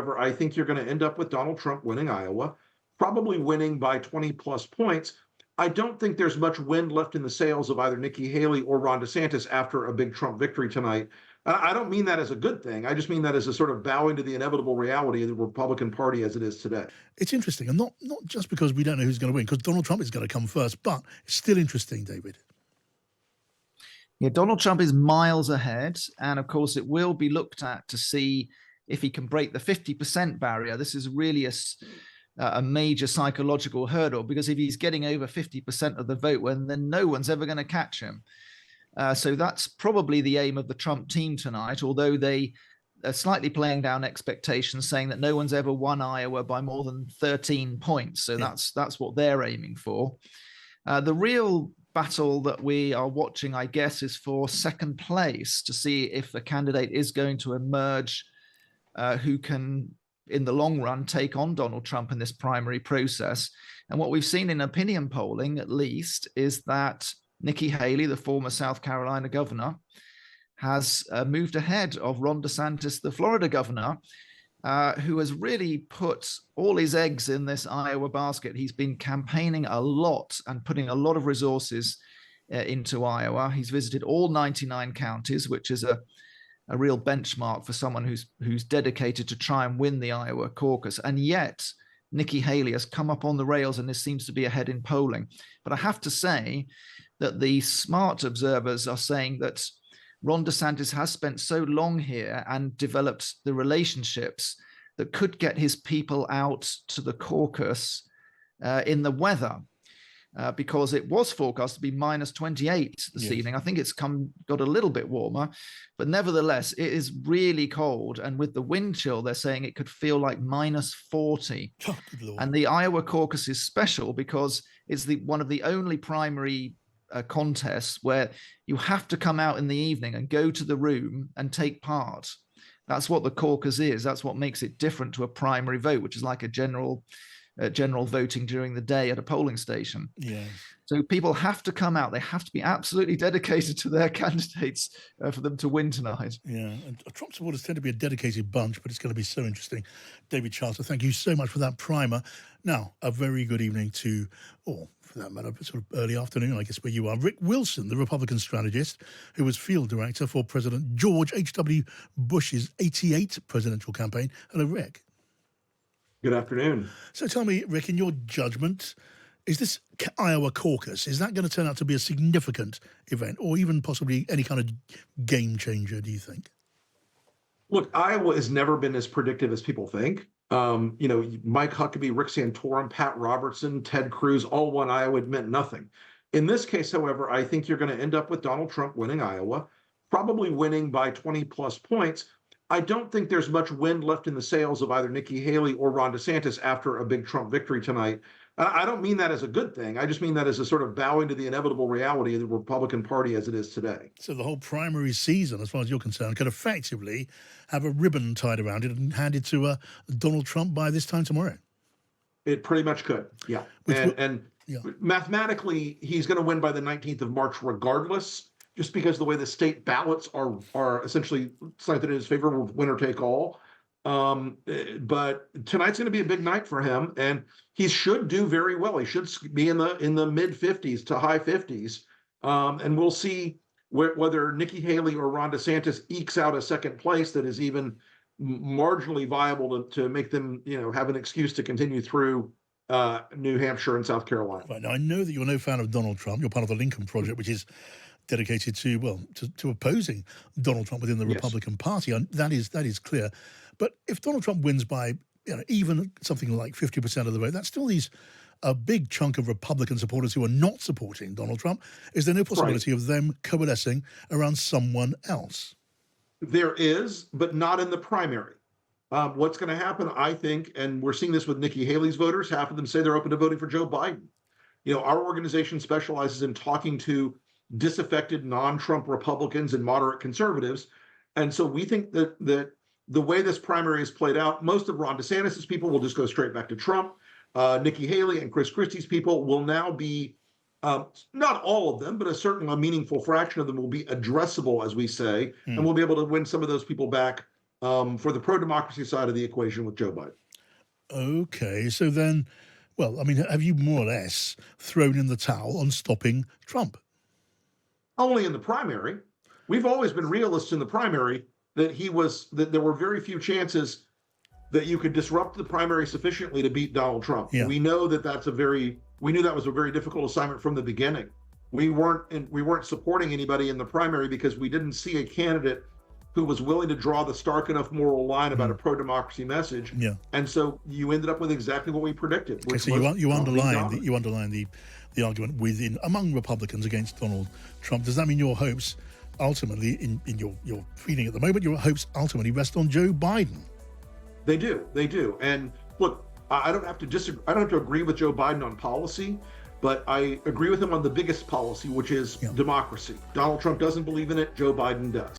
however, I think you're going to end up with Donald Trump winning Iowa, probably winning by 20 plus points. I don't think there's much wind left in the sails of either Nikki Haley or Ron DeSantis after a big Trump victory tonight. I don't mean that as a good thing. I just mean that as a sort of bowing to the inevitable reality of the Republican Party as it is today. It's interesting, and not just because we don't know who's going to win, because Donald Trump is going to come first, but it's still interesting, David. Yeah, Donald Trump is miles ahead, and of course it will be looked at to see if he can break the 50% barrier. This is really a major psychological hurdle, because if he's getting over 50% of the vote, then no one's ever going to catch him. So that's probably the aim of the Trump team tonight, although they are slightly playing down expectations, saying that no one's ever won Iowa by more than 13 points. So that's what they're aiming for. The real battle that we are watching, I guess, is for second place, to see if a candidate is going to emerge who can, in the long run, take on Donald Trump in this primary process. And what we've seen in opinion polling, at least, is that Nikki Haley, the former South Carolina governor, has moved ahead of Ron DeSantis, the Florida governor, who has really put all his eggs in this Iowa basket. He's been campaigning a lot and putting a lot of resources into Iowa. He's visited all 99 counties, which is a real benchmark for someone who's dedicated to try and win the Iowa caucus. And yet Nikki Haley has come up on the rails and this seems to be ahead in polling. But I have to say that the smart observers are saying that Ron DeSantis has spent so long here and developed the relationships that could get his people out to the caucus in the weather, because it was forecast to be minus 28 this evening. I think it's got a little bit warmer, but nevertheless, it is really cold. And with the wind chill, they're saying it could feel like minus 40. Oh, good Lord. And the Iowa caucus is special because it's one of the only primary contests where you have to come out in the evening and go to the room and take part. That's what the caucus is. That's what makes it different to a primary vote, which is like a general voting during the day at a polling station. Yeah. So people have to come out. They have to be absolutely dedicated to their candidates for them to win tonight. Yeah, and Trump supporters tend to be a dedicated bunch, but it's going to be so interesting. David Charter, thank you so much for that primer. Now, a very good evening to, or for that matter, sort of early afternoon, I guess, where you are. Rick Wilson, the Republican strategist, who was field director for President George H.W. Bush's 88th presidential campaign. Hello, Rick. Good afternoon. So tell me, Rick, in your judgment, is this Iowa caucus, is that going to turn out to be a significant event or even possibly any kind of game changer, do you think? Look, Iowa has never been as predictive as people think. Mike Huckabee, Rick Santorum, Pat Robertson, Ted Cruz, all won Iowa. It meant nothing. In this case, however, I think you're going to end up with Donald Trump winning Iowa, probably winning by 20 plus points. I don't think there's much wind left in the sails of either Nikki Haley or Ron DeSantis after a big Trump victory tonight. I don't mean that as a good thing. I just mean that as a sort of bowing to the inevitable reality of the Republican Party as it is today. So the whole primary season, as far as you're concerned, could effectively have a ribbon tied around it and handed to Donald Trump by this time tomorrow. It pretty much could, yeah. Mathematically, he's going to win by the 19th of March regardless, just because the way the state ballots are essentially slanted in his favor, winner take all. But tonight's going to be a big night for him, and he should do very well. He should be in the mid 50s to high 50s, and we'll see whether Nikki Haley or Ron DeSantis ekes out a second place that is even marginally viable to make them, have an excuse to continue through New Hampshire and South Carolina. Right, now, I know that you're no fan of Donald Trump. You're part of the Lincoln Project, which is dedicated to opposing Donald Trump within the Republican Party. And that is clear. But if Donald Trump wins by even something like 50% of the vote, that still leaves a big chunk of Republican supporters who are not supporting Donald Trump. Is there no possibility of them coalescing around someone else? There is, but not in the primary. What's going to happen, I think, and we're seeing this with Nikki Haley's voters, half of them say they're open to voting for Joe Biden. Our organization specializes in talking to disaffected non-Trump Republicans and moderate conservatives. And so we think that the way this primary is played out, most of Ron DeSantis' people will just go straight back to Trump. Nikki Haley and Chris Christie's people will now be, not all of them, but a meaningful fraction of them will be addressable, as we say, and we'll be able to win some of those people back for the pro-democracy side of the equation with Joe Biden. Okay, so then, well, I mean, have you more or less thrown in the towel on stopping Trump? Only in the primary. We've always been realists in the primary that there were very few chances that you could disrupt the primary sufficiently to beat Donald Trump. Yeah. We know that we knew that was a very difficult assignment from the beginning. We weren't supporting anybody in the primary because we didn't see a candidate who was willing to draw the stark enough moral line about a pro-democracy message. Yeah. And so you ended up with exactly what we predicted. Okay, so you underline the argument among Republicans against Donald Trump. Does that mean your hopes ultimately, in your feeling at the moment, your hopes ultimately rest on Joe Biden? They do. And look, I don't have to disagree. I don't have to agree with Joe Biden on policy, but I agree with him on the biggest policy, which is democracy. Donald Trump doesn't believe in it. Joe Biden does.